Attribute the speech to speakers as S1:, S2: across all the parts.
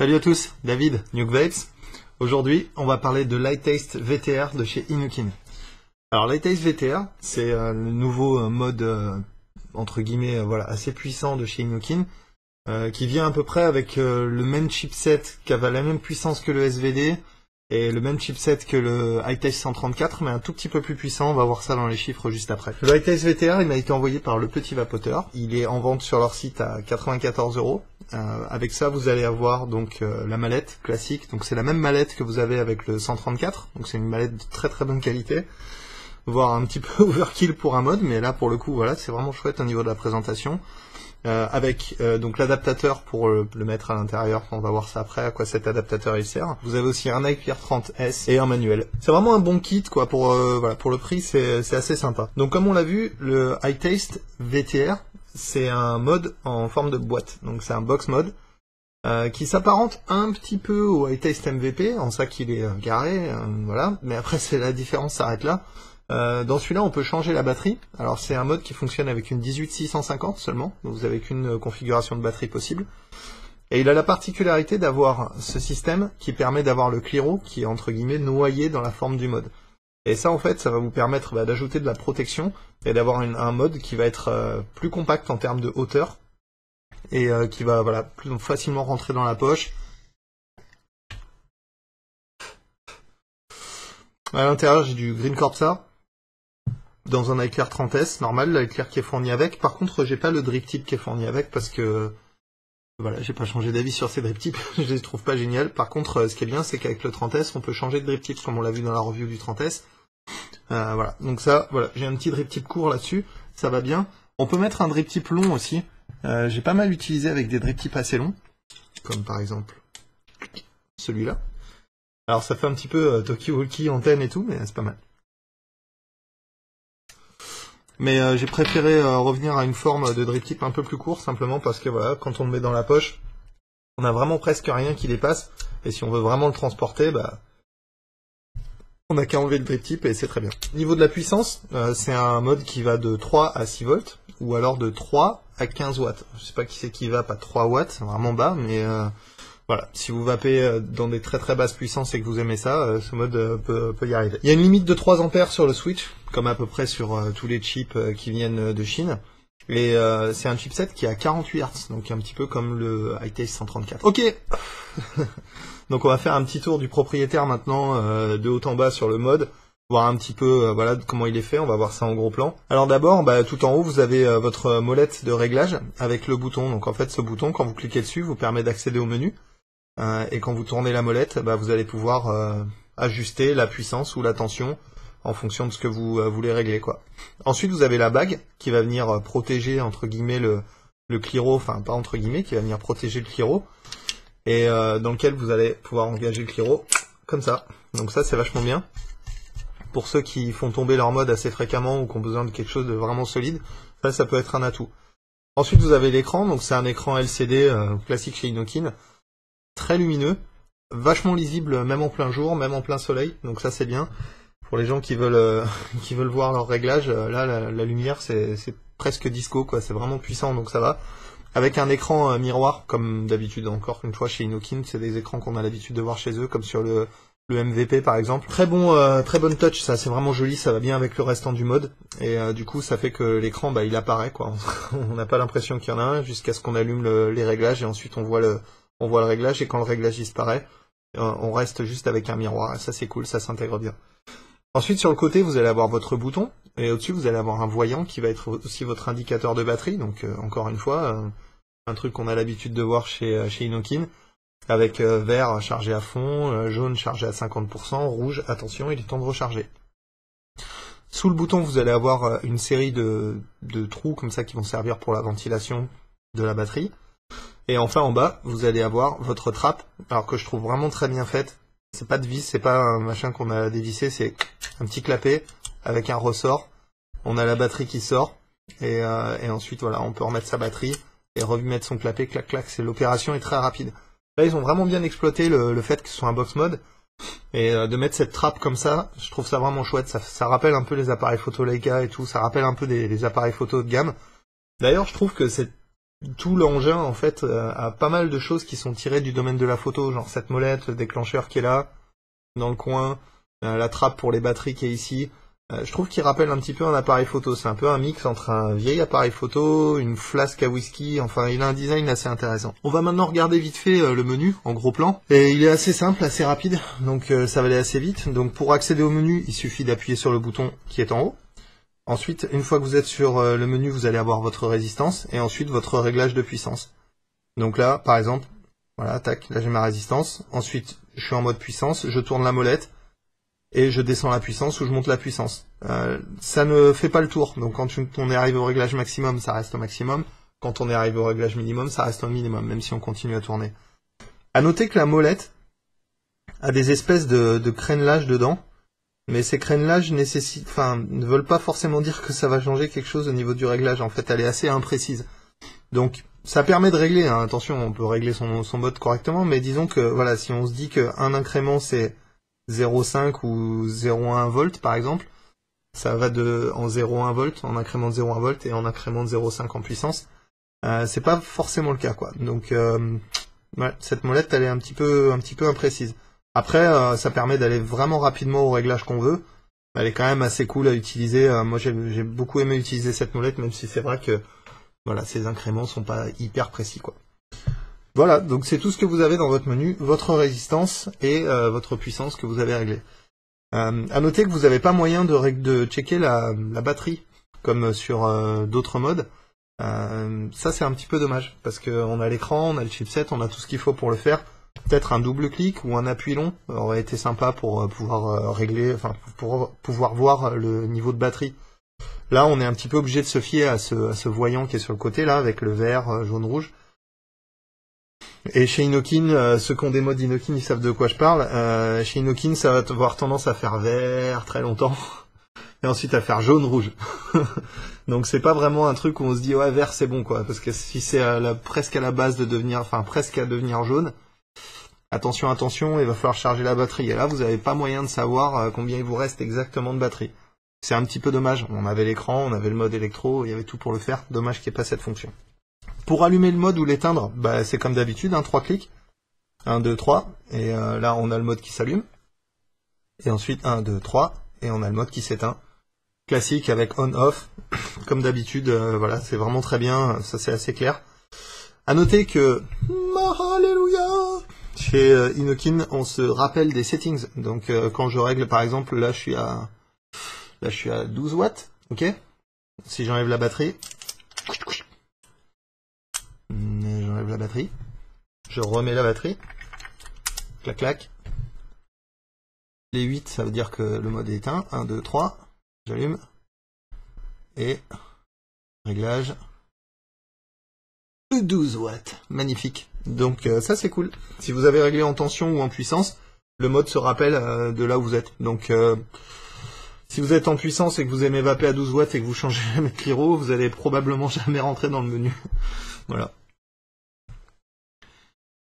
S1: Salut à tous, David, Nuke Vapes. Aujourd'hui, on va parler de Lightaste VTR de chez Innokin. Alors Lightaste VTR, c'est le nouveau mode entre guillemets voilà, assez puissant de chez Innokin, qui vient à peu près avec le même chipset, qui a la même puissance que le SVD, et le même chipset que le Hightaste 134, mais un tout petit peu plus puissant. On va voir ça dans les chiffres juste après. Le Lightaste VTR, il m'a été envoyé par Le Petit Vapoteur. Il est en vente sur leur site à 94 €. Avec ça, vous allez avoir donc la mallette classique. Donc c'est la même mallette que vous avez avec le 134. Donc c'est une mallette de très très bonne qualité, voire un petit peu overkill pour un mode, mais là pour le coup, voilà, c'est vraiment chouette au niveau de la présentation. Avec donc l'adaptateur pour le mettre à l'intérieur, on va voir ça après à quoi cet adaptateur il sert. Vous avez aussi un IPR 30S et un manuel. C'est vraiment un bon kit quoi pour voilà, pour le prix, c'est assez sympa. Donc comme on l'a vu, le Hightaste VTR, c'est un mode en forme de boîte. Donc c'est un box mode qui s'apparente un petit peu au Hightaste MVP, en ça qu'il est carré, voilà. Mais après c'est la différence s'arrête là. Dans celui-là, on peut changer la batterie. Alors c'est un mode qui fonctionne avec une 18650 seulement, donc vous avez qu'une configuration de batterie possible. Et il a la particularité d'avoir ce système qui permet d'avoir le Cliro qui est entre guillemets noyé dans la forme du mode. Et ça en fait, ça va vous permettre d'ajouter de la protection et d'avoir un mode qui va être plus compact en termes de hauteur et qui va voilà, plus facilement rentrer dans la poche. À l'intérieur, j'ai du Green Corpsa dans un IPR 30S normal, l'IPR qui est fourni avec. Par contre, j'ai pas le drip tip qui est fourni avec parce que voilà, j'ai pas changé d'avis sur ces drip tips, je les trouve pas géniales. Par contre, ce qui est bien, c'est qu'avec le 30S, on peut changer de drip tip comme on l'a vu dans la review du 30S. Voilà, donc ça, voilà, j'ai un petit drip tip court là-dessus, ça va bien. On peut mettre un drip tip long aussi. J'ai pas mal utilisé avec des drip tips assez longs, comme par exemple celui-là. Alors ça fait un petit peu talkie-walkie, antenne et tout, mais c'est pas mal. Mais j'ai préféré revenir à une forme de drip tip un peu plus court, simplement parce que voilà, quand on le met dans la poche, on a vraiment presque rien qui dépasse, et si on veut vraiment le transporter, bah, on n'a qu'à enlever le drip tip et c'est très bien. Niveau de la puissance, c'est un mode qui va de 3 à 6 volts, ou alors de 3 à 15 watts. Je sais pas qui c'est qui vape à 3 watts, c'est vraiment bas, mais voilà, si vous vapez dans des très très basses puissances et que vous aimez ça, ce mode peut y arriver. Il y a une limite de 3 ampères sur le switch, comme à peu près sur tous les chips qui viennent de Chine. Et c'est un chipset qui a 48 Hz, donc un petit peu comme le Hightaste 134. Ok. Donc on va faire un petit tour du propriétaire maintenant, de haut en bas sur le mode, voir un petit peu voilà comment il est fait, on va voir ça en gros plan. Alors d'abord, tout en haut, vous avez votre molette de réglage avec le bouton. Donc en fait, ce bouton, quand vous cliquez dessus, vous permet d'accéder au menu. Et quand vous tournez la molette, vous allez pouvoir ajuster la puissance ou la tension en fonction de ce que vous voulez régler, quoi. Ensuite, vous avez la bague qui va venir protéger entre guillemets le Cliro, enfin pas entre guillemets, qui va venir protéger le Cliro, et dans lequel vous allez pouvoir engager le Cliro comme ça. Donc ça, c'est vachement bien pour ceux qui font tomber leur mode assez fréquemment ou qui ont besoin de quelque chose de vraiment solide. Ça peut être un atout. Ensuite, vous avez l'écran. Donc c'est un écran LCD classique chez Innokin, très lumineux, vachement lisible même en plein jour, même en plein soleil, donc ça c'est bien. Pour les gens qui veulent voir leur réglage, là la lumière c'est presque disco quoi, c'est vraiment puissant donc ça va. Avec un écran miroir comme d'habitude, encore une fois chez Innokin, c'est des écrans qu'on a l'habitude de voir chez eux, comme sur le MVP par exemple. Très bonne touch, ça c'est vraiment joli, ça va bien avec le restant du mode, et du coup ça fait que l'écran il apparaît quoi, on n'a pas l'impression qu'il y en a un jusqu'à ce qu'on allume les réglages et ensuite on voit le réglage, et quand le réglage disparaît, on reste juste avec un miroir, et ça c'est cool, ça s'intègre bien. Ensuite sur le côté vous allez avoir votre bouton, et au-dessus vous allez avoir un voyant qui va être aussi votre indicateur de batterie, donc encore une fois, un truc qu'on a l'habitude de voir chez Innokin, avec vert chargé à fond, jaune chargé à 50%, rouge, attention il est temps de recharger. Sous le bouton vous allez avoir une série de trous comme ça qui vont servir pour la ventilation de la batterie. Et enfin en bas, vous allez avoir votre trappe, alors que je trouve vraiment très bien faite. C'est pas de vis, c'est pas un machin qu'on a dévissé, c'est un petit clapet avec un ressort. On a la batterie qui sort, et ensuite voilà, on peut remettre sa batterie et remettre son clapet, clac clac, l'opération est très rapide. Là ils ont vraiment bien exploité le fait que ce soit un box mode, et de mettre cette trappe comme ça, je trouve ça vraiment chouette, ça rappelle un peu les appareils photo Leica et tout, ça rappelle un peu des appareils photo de gamme. D'ailleurs je trouve que tout l'engin en fait a pas mal de choses qui sont tirées du domaine de la photo, genre cette molette, le déclencheur qui est là, dans le coin, la trappe pour les batteries qui est ici. Je trouve qu'il rappelle un petit peu un appareil photo, c'est un peu un mix entre un vieil appareil photo, une flasque à whisky, enfin il a un design assez intéressant. On va maintenant regarder vite fait le menu en gros plan, et il est assez simple, assez rapide, donc ça va aller assez vite. Donc pour accéder au menu, il suffit d'appuyer sur le bouton qui est en haut. Ensuite, une fois que vous êtes sur le menu, vous allez avoir votre résistance, et ensuite votre réglage de puissance. Donc là, par exemple, voilà, tac, là j'ai ma résistance, ensuite je suis en mode puissance, je tourne la molette, et je descends la puissance ou je monte la puissance. Ça ne fait pas le tour, donc quand on est arrivé au réglage maximum, ça reste au maximum. Quand on est arrivé au réglage minimum, ça reste au minimum, même si on continue à tourner. À noter que la molette a des espèces de crénelage dedans, mais ces crénelages ne veulent pas forcément dire que ça va changer quelque chose au niveau du réglage. En fait, elle est assez imprécise. Donc, ça permet de régler, hein. Attention, on peut régler son mode correctement, mais disons que, voilà, si on se dit qu'un incrément c'est 0,5 ou 0,1 volts par exemple, ça va en 0,1 volts, en incrément de 0,1 volts et en incrément de 0,5 en puissance. C'est pas forcément le cas, quoi. Donc ouais, cette molette elle est un petit peu imprécise. Après ça permet d'aller vraiment rapidement au réglage qu'on veut. Elle est quand même assez cool à utiliser. Moi j'ai beaucoup aimé utiliser cette molette, même si c'est vrai que voilà, ces incréments sont pas hyper précis, quoi. Voilà, donc c'est tout ce que vous avez dans votre menu, votre résistance et votre puissance que vous avez réglée. À noter que vous n'avez pas moyen de checker la batterie, comme sur d'autres modes. Ça c'est un petit peu dommage, parce qu'on a l'écran, on a le chipset, on a tout ce qu'il faut pour le faire. Peut-être un double clic ou un appui long aurait été sympa pour pouvoir régler, enfin pour pouvoir voir le niveau de batterie. Là on est un petit peu obligé de se fier à ce voyant qui est sur le côté là, avec le vert, jaune, rouge. Et chez Innokin, ceux qui ont des modes Innokin, ils savent de quoi je parle. Chez Innokin, ça va avoir tendance à faire vert très longtemps, et ensuite à faire jaune, rouge. Donc c'est pas vraiment un truc où on se dit ouais vert c'est bon quoi, parce que si c'est presque à la base de devenir, enfin presque à devenir jaune, attention, il va falloir charger la batterie. Et là vous n'avez pas moyen de savoir combien il vous reste exactement de batterie. C'est un petit peu dommage. On avait l'écran, on avait le mode électro, il y avait tout pour le faire. Dommage qu'il n'y ait pas cette fonction. Pour allumer le mode ou l'éteindre, bah, c'est comme d'habitude, 3 clics. 1, 2, 3, et là on a le mode qui s'allume. Et ensuite 1, 2, 3, et on a le mode qui s'éteint. Classique avec on-off, comme d'habitude, voilà, c'est vraiment très bien, ça c'est assez clair. À noter que, alléluia, chez Innokin, on se rappelle des settings. Donc quand je règle par exemple, là je suis à 12 watts, ok. Si j'enlève la batterie, j'enlève la batterie, je remets la batterie, clac clac. Les 8, ça veut dire que le mode est éteint. 1, 2, 3, j'allume. Et réglage de 12 watts. Magnifique. Donc ça c'est cool. Si vous avez réglé en tension ou en puissance, le mode se rappelle de là où vous êtes. Donc si vous êtes en puissance et que vous aimez vaper à 12 watts et que vous changez jamais de Cliro, vous allez probablement jamais rentrer dans le menu. Voilà.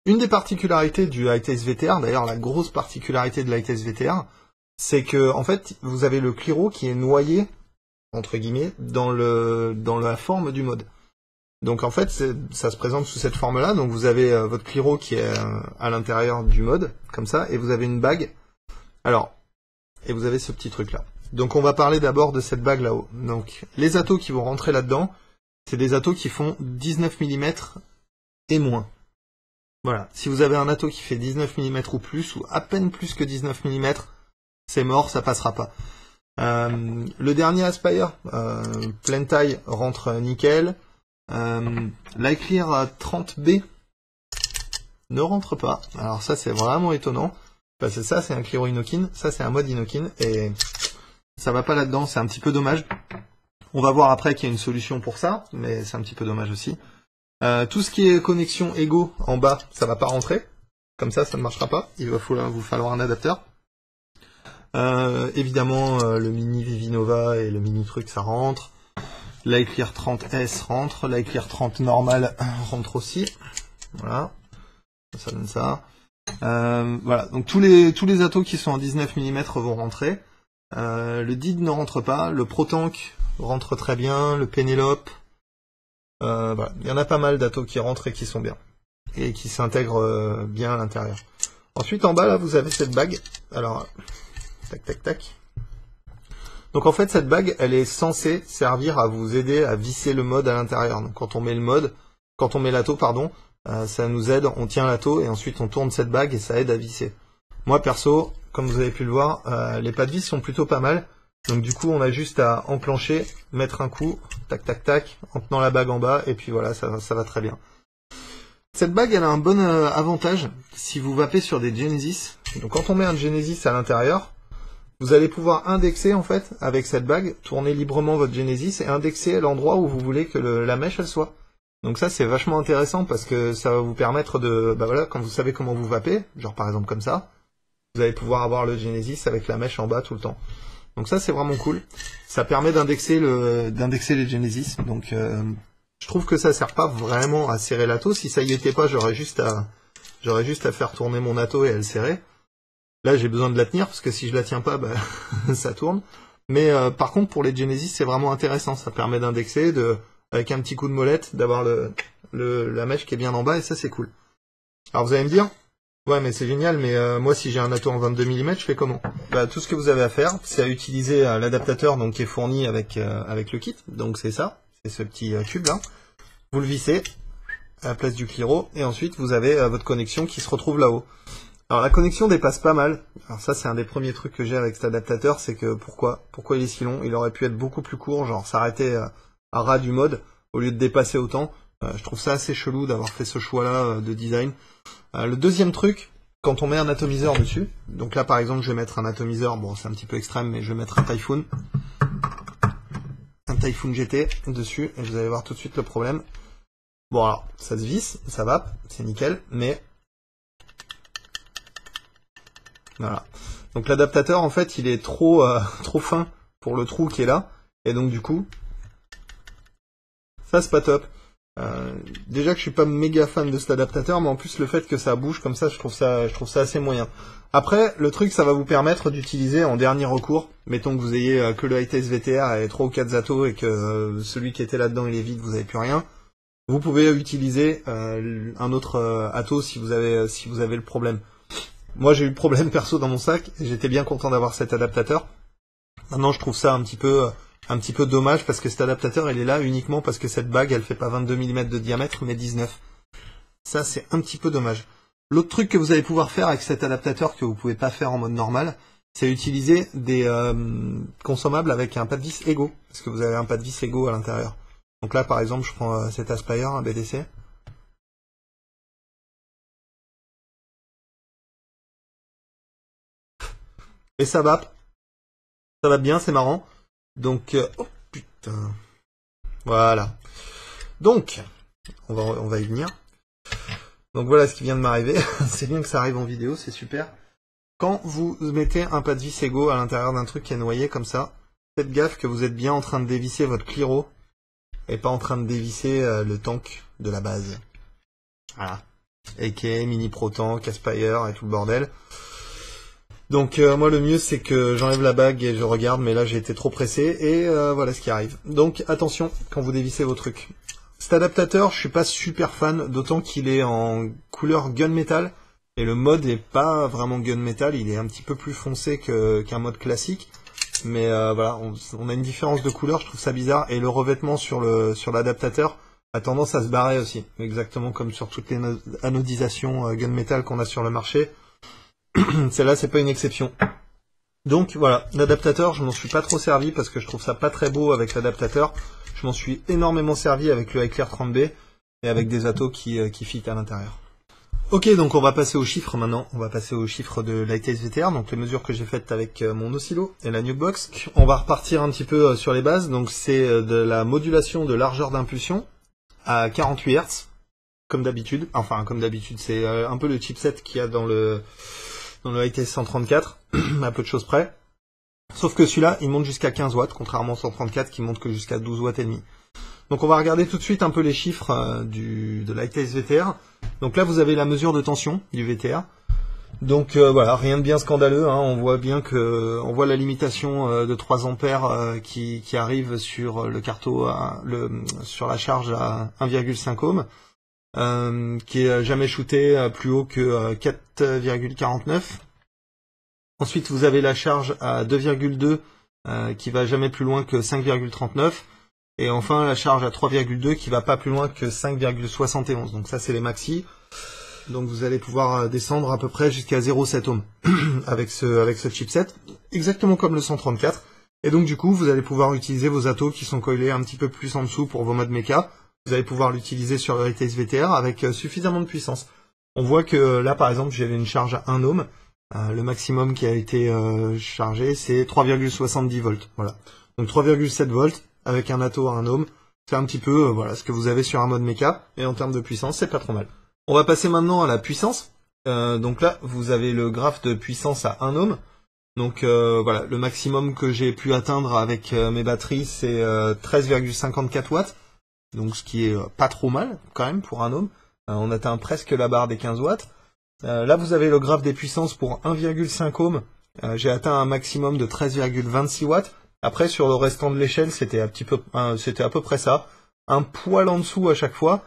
S1: Une des particularités du ITS VTR, d'ailleurs la grosse particularité de l'ITS VTR, c'est que en fait vous avez le Cliro qui est noyé, entre guillemets, dans la forme du mode. Donc en fait ça se présente sous cette forme-là, donc vous avez votre Cliro qui est à l'intérieur du mode, comme ça, et vous avez une bague. Alors, et vous avez ce petit truc-là. Donc on va parler d'abord de cette bague là-haut. Donc les atos qui vont rentrer là-dedans, c'est des atos qui font 19 mm et moins. Voilà, si vous avez un ato qui fait 19 mm ou plus, ou à peine plus que 19 mm, c'est mort, ça passera pas. Le dernier Aspire, pleine taille, rentre nickel. L'iClear 30B ne rentre pas. Alors ça c'est vraiment étonnant, parce que ça c'est un Cliro Innokin, ça c'est un mode Innokin, et ça va pas là-dedans, c'est un petit peu dommage. On va voir après qu'il y a une solution pour ça, mais c'est un petit peu dommage aussi. Tout ce qui est connexion Ego en bas, ça va pas rentrer. Comme ça ne marchera pas. Il va vous falloir un adapteur. Évidemment, le mini Vivinova et le mini truc, ça rentre. L'iClear 30S rentre. L'iClear 30 normal rentre aussi. Voilà. Ça donne ça. Voilà. Donc tous les atos qui sont en 19 mm vont rentrer. Le DID ne rentre pas. Le ProTank rentre très bien. Le Penelope. Voilà. Il y en a pas mal d'Ato qui rentrent et qui sont bien. Et qui s'intègrent bien à l'intérieur. Ensuite, en bas, là, vous avez cette bague. Alors, tac, tac, tac. Donc en fait, cette bague, elle est censée servir à vous aider à visser le mode à l'intérieur. Donc quand on met l'Ato, pardon, ça nous aide, on tient l'Ato et ensuite on tourne cette bague et ça aide à visser. Moi perso, comme vous avez pu le voir, les pas de vis sont plutôt pas mal. Donc du coup, on a juste à enclencher, mettre un coup, tac tac tac, en tenant la bague en bas et puis voilà, ça va très bien. Cette bague, elle a un bon avantage si vous vapez sur des Genesis. Donc quand on met un Genesis à l'intérieur, vous allez pouvoir indexer en fait avec cette bague, tourner librement votre Genesis et indexer l'endroit où vous voulez que la mèche elle soit. Donc ça c'est vachement intéressant parce que ça va vous permettre de, bah voilà, quand vous savez comment vous vapez, genre par exemple comme ça, vous allez pouvoir avoir le Genesis avec la mèche en bas tout le temps. Donc ça c'est vraiment cool. Ça permet d'indexer les Genesis. Donc je trouve que ça sert pas vraiment à serrer l'Ato. Si ça y était pas, j'aurais juste à faire tourner mon Ato et à le serrer. Là, j'ai besoin de la tenir, parce que si je la tiens pas, bah, ça tourne. Mais par contre, pour les Genesis, c'est vraiment intéressant. Ça permet d'indexer, avec un petit coup de molette, d'avoir la mèche qui est bien en bas, et ça, c'est cool. Alors, vous allez me dire, ouais, mais c'est génial, mais moi, si j'ai un Ato en 22 mm, je fais comment? Bah, tout ce que vous avez à faire, c'est à utiliser l'adaptateur donc qui est fourni avec le kit. Donc, c'est ça, c'est ce petit tube-là. Vous le vissez à la place du cliro, et ensuite, vous avez votre connexion qui se retrouve là-haut. Alors la connexion dépasse pas mal. Alors ça c'est un des premiers trucs que j'ai avec cet adaptateur, c'est que pourquoi il est si long? Il aurait pu être beaucoup plus court, genre s'arrêter à ras du mode au lieu de dépasser autant. Je trouve ça assez chelou d'avoir fait ce choix-là de design. Le deuxième truc, quand on met un atomiseur dessus, donc là par exemple je vais mettre un atomiseur, bon c'est un petit peu extrême, mais je vais mettre un Typhoon GT dessus, et vous allez voir tout de suite le problème. Bon alors, ça se visse, ça va, c'est nickel, mais voilà. Donc l'adaptateur en fait il est trop fin pour le trou qui est là, et donc du coup ça c'est pas top. Déjà que je suis pas méga fan de cet adaptateur, mais en plus le fait que ça bouge comme ça, je trouve ça assez moyen. Après le truc, ça va vous permettre d'utiliser en dernier recours, mettons que vous ayez que le ITS VTR et 3 ou 4 Ato et que celui qui était là-dedans il est vide, vous avez plus rien. Vous pouvez utiliser un autre Ato si vous avez le problème. Moi j'ai eu le problème perso dans mon sac, et j'étais bien content d'avoir cet adaptateur. Maintenant je trouve ça un petit peu dommage parce que cet adaptateur il est là uniquement parce que cette bague elle fait pas 22 mm de diamètre mais 19. Ça c'est un petit peu dommage. L'autre truc que vous allez pouvoir faire avec cet adaptateur que vous pouvez pas faire en mode normal, c'est utiliser des consommables avec un pas de vis égaux, parce que vous avez un pas de vis égaux à l'intérieur. Donc là par exemple je prends cet Aspire, un BDC. Et ça va bien, c'est marrant. Donc, oh putain, voilà. Donc, on va y venir. Donc voilà ce qui vient de m'arriver. C'est bien que ça arrive en vidéo, c'est super. Quand vous mettez un pas de vis égaux à l'intérieur d'un truc qui est noyé comme ça, faites gaffe que vous êtes bien en train de dévisser votre cliro et pas en train de dévisser le tank de la base. Voilà. AK, mini pro tank, Aspire et tout le bordel. Donc moi le mieux c'est que j'enlève la bague et je regarde, mais là j'ai été trop pressé et voilà ce qui arrive. Donc attention quand vous dévissez vos trucs. Cet adaptateur je suis pas super fan, d'autant qu'il est en couleur gunmetal et le mode est pas vraiment gunmetal, il est un petit peu plus foncé qu'un mode classique. Mais voilà, on a une différence de couleur, je trouve ça bizarre, et le revêtement sur l'adaptateur a tendance à se barrer aussi, exactement comme sur toutes les anodisations gunmetal qu'on a sur le marché. Celle-là, c'est pas une exception. Donc voilà, l'adaptateur, je m'en suis pas trop servi parce que je trouve ça pas très beau avec l'adaptateur. Je m'en suis énormément servi avec le iClear 30B et avec des Atos qui fit à l'intérieur. Ok, donc on va passer aux chiffres maintenant. On va passer aux chiffres de l'ITS VTR, donc les mesures que j'ai faites avec mon oscillo et la Nukebox. On va repartir un petit peu sur les bases. Donc c'est de la modulation de largeur d'impulsion à 48 Hz, comme d'habitude. Enfin, comme d'habitude, c'est un peu le chipset qu'il y a dans le ITS 134, à peu de choses près. Sauf que celui-là, il monte jusqu'à 15 watts, contrairement au 134 qui monte que jusqu'à 12 watts et demi. Donc on va regarder tout de suite un peu les chiffres de l'ITS VTR. Donc là, vous avez la mesure de tension du VTR. Donc voilà, rien de bien scandaleux, hein. On voit bien que on voit la limitation de 3 ampères qui arrive sur le carto sur la charge à 1,5 ohm, qui est jamais shooté plus haut que 4,49. Ensuite vous avez la charge à 2,2 qui va jamais plus loin que 5,39. Et enfin la charge à 3,2 qui va pas plus loin que 5,71. Donc ça c'est les maxi. Donc vous allez pouvoir descendre à peu près jusqu'à 0,7 ohm avec ce chipset, exactement comme le 134. Et donc du coup vous allez pouvoir utiliser vos atos qui sont coilés un petit peu plus en dessous pour vos modes méca. Vous allez pouvoir l'utiliser sur le High-Tech VTR avec suffisamment de puissance. On voit que là par exemple j'avais une charge à 1 ohm. Le maximum qui a été chargé c'est 3,70 volts. Voilà. Donc 3,7 volts avec un ato à 1 ohm. C'est un petit peu voilà ce que vous avez sur un mode méca. Et en termes de puissance c'est pas trop mal. On va passer maintenant à la puissance. Donc là, vous avez le graphe de puissance à 1 ohm. Donc voilà, le maximum que j'ai pu atteindre avec mes batteries, c'est 13,54 watts. Donc ce qui est pas trop mal quand même pour 1 ohm. On atteint presque la barre des 15 watts. Là, vous avez le graphe des puissances pour 1,5 ohm. J'ai atteint un maximum de 13,26 watts. Après, sur le restant de l'échelle, c'était à peu près ça. Un poil en dessous à chaque fois.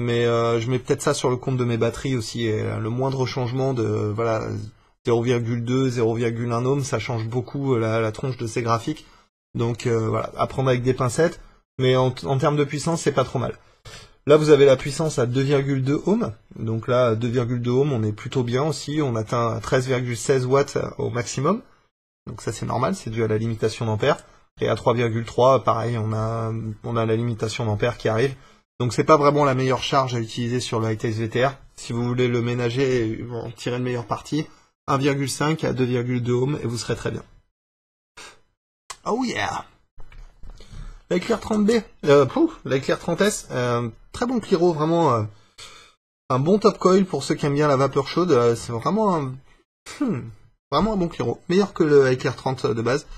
S1: Mais je mets peut-être ça sur le compte de mes batteries aussi, et le moindre changement de voilà 0,2, 0,1 ohm, ça change beaucoup la tronche de ces graphiques. Donc voilà, à prendre avec des pincettes, mais en termes de puissance, c'est pas trop mal. Là, vous avez la puissance à 2,2 ohms, donc là, 2,2 ohms, on est plutôt bien aussi, on atteint 13,16 watts au maximum, donc ça c'est normal, c'est dû à la limitation d'ampères. Et à 3,3, pareil, on a la limitation d'ampères qui arrive. Donc c'est pas vraiment la meilleure charge à utiliser sur le High-Tech VTR. Si vous voulez le ménager et en tirer le meilleur parti, 1,5 à 2,2 ohms et vous serez très bien. Oh yeah! La Eclair 30B, la Eclair 30S, très bon Cliro, vraiment un bon top coil pour ceux qui aiment bien la vapeur chaude. C'est vraiment vraiment un bon Cliro, meilleur que le Eclair 30 de base.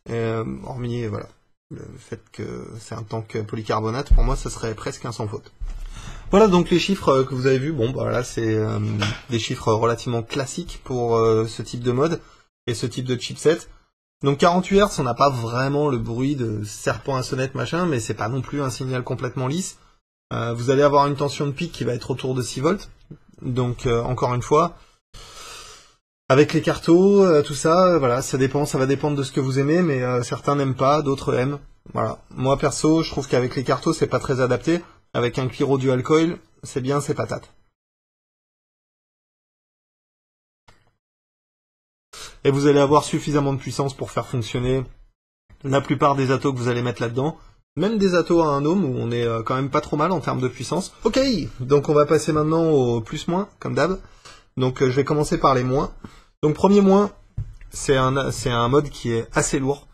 S1: Hormis voilà. Le fait que c'est un tank polycarbonate, pour moi, ça serait presque un sans faute. Voilà donc les chiffres que vous avez vus. Bon, voilà, c'est des chiffres relativement classiques pour ce type de mode et ce type de chipset. Donc 48 Hz, on n'a pas vraiment le bruit de serpent à sonnette machin, mais c'est pas non plus un signal complètement lisse. Vous allez avoir une tension de pic qui va être autour de 6 volts. Donc encore une fois, avec les cartos, tout ça, voilà, ça va dépendre de ce que vous aimez, mais certains n'aiment pas, d'autres aiment. Voilà. Moi perso, je trouve qu'avec les cartos, c'est pas très adapté. Avec un Cliro dual coil, c'est bien, c'est patate. Et vous allez avoir suffisamment de puissance pour faire fonctionner la plupart des atos que vous allez mettre là-dedans. Même des atos à 1 ohm où on est quand même pas trop mal en termes de puissance. Ok, donc on va passer maintenant au plus-moins, comme d'hab. Donc je vais commencer par les moins. Donc premier moins, c'est un mode qui est assez lourd.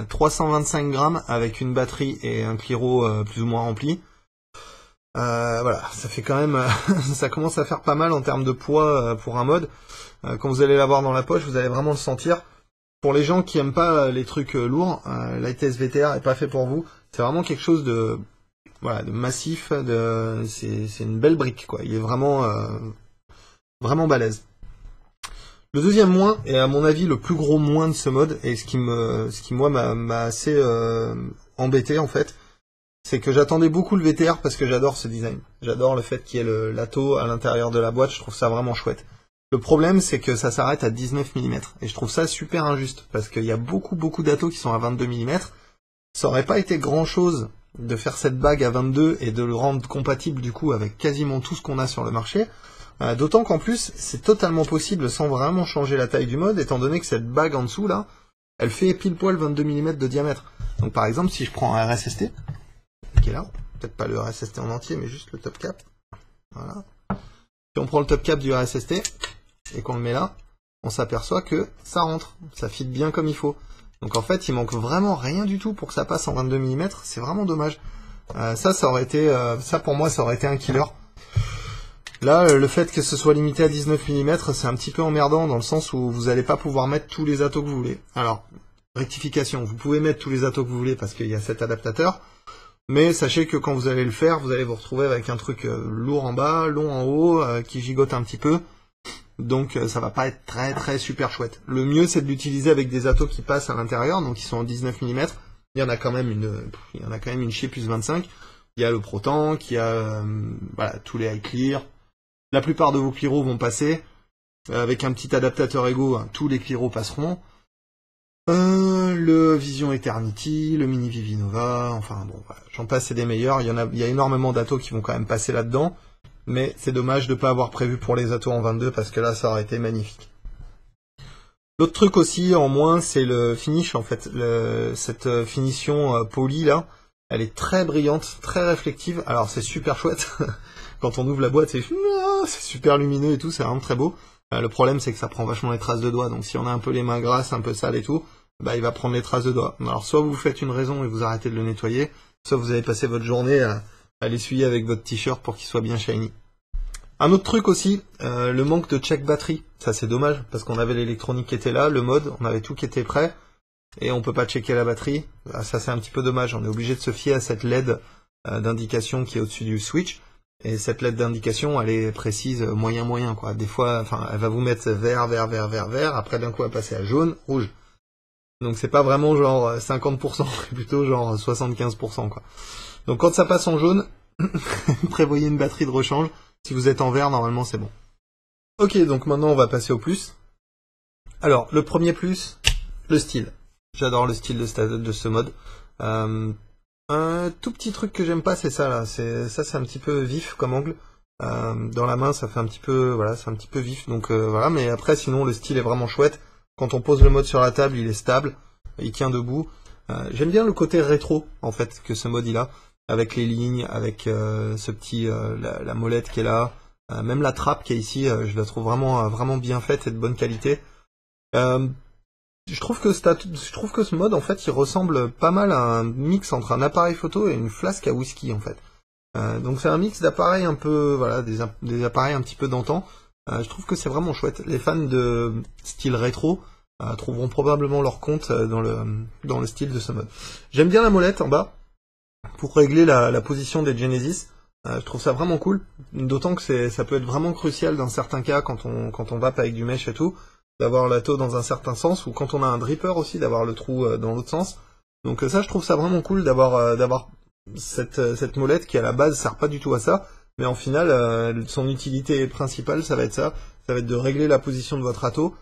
S1: 325 grammes avec une batterie et un Cliro plus ou moins rempli. Voilà, ça fait quand même, ça commence à faire pas mal en termes de poids pour un mode. Quand vous allez l'avoir dans la poche, vous allez vraiment le sentir. Pour les gens qui aiment pas les trucs lourds, l'High-Tech VTR est pas fait pour vous. C'est vraiment quelque chose de, voilà, de massif. C'est une belle brique, quoi. Il est vraiment, vraiment balèze. Le deuxième moins, et à mon avis le plus gros moins de ce mode, et ce qui moi m'a assez embêté en fait, c'est que j'attendais beaucoup le VTR parce que j'adore ce design. J'adore le fait qu'il y ait l'ATO à l'intérieur de la boîte, je trouve ça vraiment chouette. Le problème c'est que ça s'arrête à 19 mm, et je trouve ça super injuste, parce qu'il y a beaucoup d'ATO qui sont à 22 mm. Ça aurait pas été grand chose de faire cette bague à 22 et de le rendre compatible du coup avec quasiment tout ce qu'on a sur le marché. D'autant qu'en plus, c'est totalement possible sans vraiment changer la taille du mode, étant donné que cette bague en dessous, là, elle fait pile poil 22 mm de diamètre. Donc par exemple, si je prends un RSST, qui est là, peut-être pas le RSST en entier, mais juste le top cap, voilà. Si on prend le top cap du RSST, et qu'on le met là, on s'aperçoit que ça rentre, ça fit bien comme il faut. Donc en fait, il manque vraiment rien du tout pour que ça passe en 22 mm, c'est vraiment dommage. Ça aurait été, ça pour moi, ça aurait été un killer. Là, le fait que ce soit limité à 19 mm, c'est un petit peu emmerdant dans le sens où vous n'allez pas pouvoir mettre tous les atos que vous voulez. Alors, rectification, vous pouvez mettre tous les atos que vous voulez parce qu'il y a cet adaptateur, mais sachez que quand vous allez le faire, vous allez vous retrouver avec un truc lourd en bas, long en haut, qui gigote un petit peu. Donc ça va pas être très très super chouette. Le mieux c'est de l'utiliser avec des atos qui passent à l'intérieur, donc ils sont en 19 mm. Il y en a quand même une chez plus 25. Il y a le ProTank, il y a voilà, tous les high clear. La plupart de vos Cliro vont passer. Avec un petit adaptateur Ego, hein, tous les Cliro passeront. Le Vision Eternity, le Mini Vivinova, enfin bon, voilà, j'en passe, c'est des meilleurs. Il y a énormément d'atos qui vont quand même passer là-dedans. Mais c'est dommage de ne pas avoir prévu pour les atos en 22 parce que là ça aurait été magnifique. L'autre truc aussi en moins c'est le finish en fait. Cette finition polie là, elle est très brillante, très réflective. Alors c'est super chouette. Quand on ouvre la boîte c'est super lumineux et tout, c'est vraiment très beau. Le problème c'est que ça prend vachement les traces de doigts. Donc si on a un peu les mains grasses, un peu sales et tout, bah il va prendre les traces de doigts. Alors soit vous faites une raison et vous arrêtez de le nettoyer, soit vous avez passé votre journée à l'essuyer avec votre t-shirt pour qu'il soit bien shiny. Un autre truc aussi, le manque de check batterie. Ça c'est dommage, parce qu'on avait l'électronique qui était là, le mode, on avait tout qui était prêt, et on peut pas checker la batterie. Ça c'est un petit peu dommage, on est obligé de se fier à cette LED d'indication qui est au-dessus du switch, et cette LED d'indication elle est précise moyen quoi. Des fois, enfin elle va vous mettre vert, après d'un coup elle va passer à jaune, rouge. Donc c'est pas vraiment genre 50%, plutôt genre 75% quoi. Donc quand ça passe en jaune, prévoyez une batterie de rechange. Si vous êtes en vert, normalement c'est bon. Ok, donc maintenant on va passer au plus. Alors, le premier plus, le style. J'adore le style de ce mode. Un tout petit truc que j'aime pas, c'est ça là. C'est un petit peu vif comme angle. Dans la main, ça fait un petit peu, voilà, c'est un petit peu vif. Donc voilà, mais après, sinon, le style est vraiment chouette. Quand on pose le mode sur la table, il est stable, il tient debout. J'aime bien le côté rétro en fait que ce mode il a. Avec les lignes, avec ce petit la molette qui est là, même la trappe qui est ici, je la trouve vraiment bien faite et de bonne qualité. Je trouve que ce mode en fait il ressemble pas mal à un mix entre un appareil photo et une flasque à whisky en fait. Donc c'est un mix d'appareils un peu voilà des appareils un petit peu d'antan. Je trouve que c'est vraiment chouette. Les fans de style rétro trouveront probablement leur compte dans le style de ce mode. J'aime bien la molette en bas. Pour régler la position des Genesis, je trouve ça vraiment cool, d'autant que ça peut être vraiment crucial dans certains cas quand on vape avec du mesh et tout, d'avoir l'ATO dans un certain sens, ou quand on a un dripper aussi, d'avoir le trou dans l'autre sens. Donc ça je trouve ça vraiment cool d'avoir cette molette qui à la base sert pas du tout à ça, mais en final son utilité principale ça va être de régler la position de votre ATO,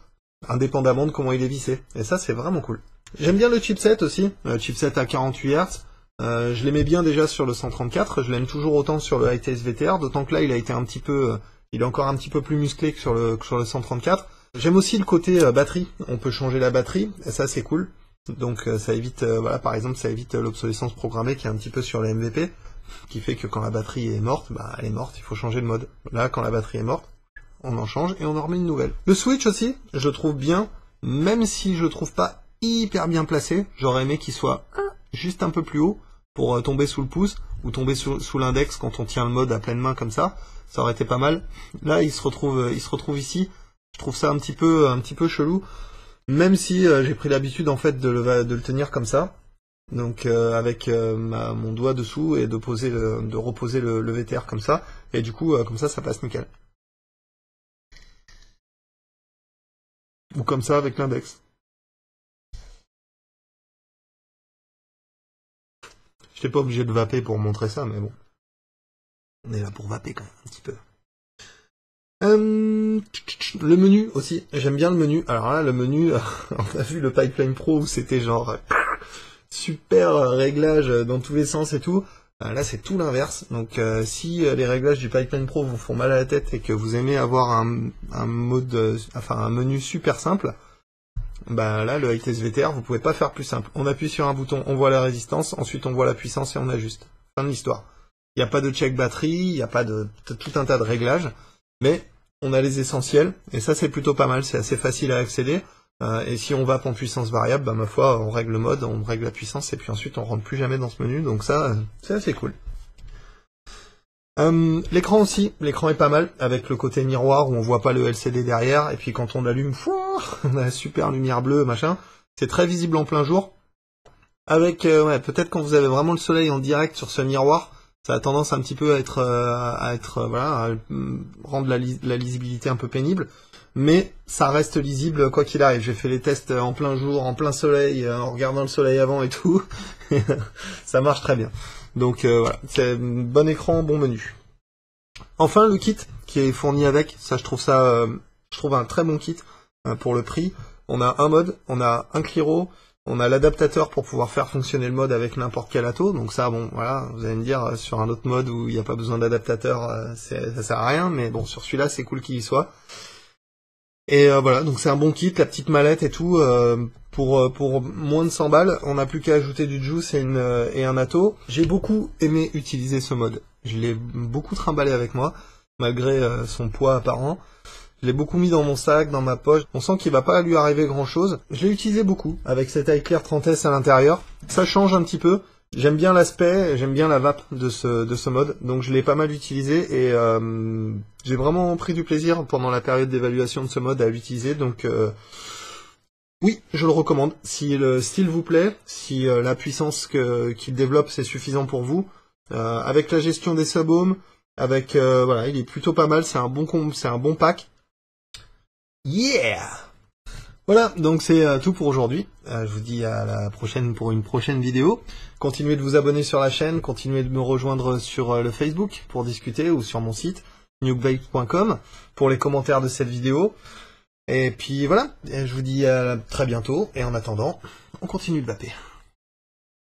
S1: indépendamment de comment il est vissé, et ça c'est vraiment cool. J'aime bien le chipset aussi, chipset à 48 Hz. Je l'aimais bien déjà sur le 134, je l'aime toujours autant sur le ITS VTR, d'autant que là il est encore un petit peu plus musclé que sur le 134. J'aime aussi le côté batterie, on peut changer la batterie, et ça c'est cool. Donc ça évite, voilà par exemple ça évite l'obsolescence programmée qui est un petit peu sur les MVP, qui fait que quand la batterie est morte, bah elle est morte, il faut changer de mode. Là quand la batterie est morte, on en change et on en remet une nouvelle. Le switch aussi, je le trouve bien, même si je le trouve pas hyper bien placé, j'aurais aimé qu'il soit juste un peu plus haut, pour tomber sous le pouce, ou tomber sous l'index quand on tient le mode à pleine main comme ça aurait été pas mal. Là, il se retrouve ici. Je trouve ça un petit peu chelou, même si j'ai pris l'habitude en fait de le tenir comme ça. Donc avec mon doigt dessous et de reposer le VTR comme ça, et du coup comme ça passe nickel. Ou comme ça avec l'index. J'étais pas obligé de vaper pour montrer ça, mais bon. On est là pour vaper quand même, un petit peu. Le menu aussi, j'aime bien le menu. Alors là, le menu, on a vu le Pipeline Pro où c'était genre super réglage dans tous les sens et tout. Là, c'est tout l'inverse. Donc si les réglages du Pipeline Pro vous font mal à la tête et que vous aimez avoir un menu super simple, bah là, le ITS VTR, vous pouvez pas faire plus simple. On appuie sur un bouton, on voit la résistance, ensuite on voit la puissance et on ajuste. Fin de l'histoire. Il n'y a pas de check batterie, il n'y a pas de tout un tas de réglages, mais on a les essentiels, et ça c'est plutôt pas mal, c'est assez facile à accéder. Et si on vape en puissance variable, bah ma foi, on règle le mode, on règle la puissance, et puis ensuite on rentre plus jamais dans ce menu, donc ça, c'est assez cool. L'écran aussi, l'écran est pas mal, avec le côté miroir où on voit pas le LCD derrière, et puis quand on l'allume, on a la super lumière bleue, machin. C'est très visible en plein jour. Avec, peut-être quand vous avez vraiment le soleil en direct sur ce miroir, Ça a tendance un petit peu à être voilà, à rendre la lisibilité un peu pénible, mais ça reste lisible quoi qu'il arrive. J'ai fait les tests en plein jour, en plein soleil, en regardant le soleil avant et tout. Ça marche très bien. Donc voilà, c'est un bon écran, bon menu. Enfin, le kit qui est fourni avec, ça je trouve un très bon kit pour le prix. On a un mode, on a un Cliro, on a l'adaptateur pour pouvoir faire fonctionner le mode avec n'importe quel atto. Donc ça, bon, voilà, vous allez me dire, sur un autre mode où il n'y a pas besoin d'adaptateur, ça sert à rien, mais bon, sur celui-là, c'est cool qu'il y soit. Et voilà, donc c'est un bon kit, la petite mallette et tout, pour moins de 100 balles, on n'a plus qu'à ajouter du juice et un atto. J'ai beaucoup aimé utiliser ce mode. Je l'ai beaucoup trimballé avec moi, malgré son poids apparent. Je l'ai beaucoup mis dans mon sac, dans ma poche. On sent qu'il va pas lui arriver grand chose. Je l'ai utilisé beaucoup, avec cette iClear 30S à l'intérieur. Ça change un petit peu. J'aime bien l'aspect, j'aime bien la vape de ce mode, donc je l'ai pas mal utilisé et j'ai vraiment pris du plaisir pendant la période d'évaluation de ce mode à l'utiliser, donc oui, je le recommande. Si le style vous plaît, si la puissance qu'il développe c'est suffisant pour vous, avec la gestion des sub-ohms, avec voilà, il est plutôt pas mal, c'est un bon pack. Yeah! Voilà, donc c'est tout pour aujourd'hui. Je vous dis à la prochaine pour une prochaine vidéo. Continuez de vous abonner sur la chaîne, continuez de me rejoindre sur le Facebook pour discuter ou sur mon site nukevape.com pour les commentaires de cette vidéo. Et puis voilà, je vous dis à très bientôt et en attendant, on continue de vaper.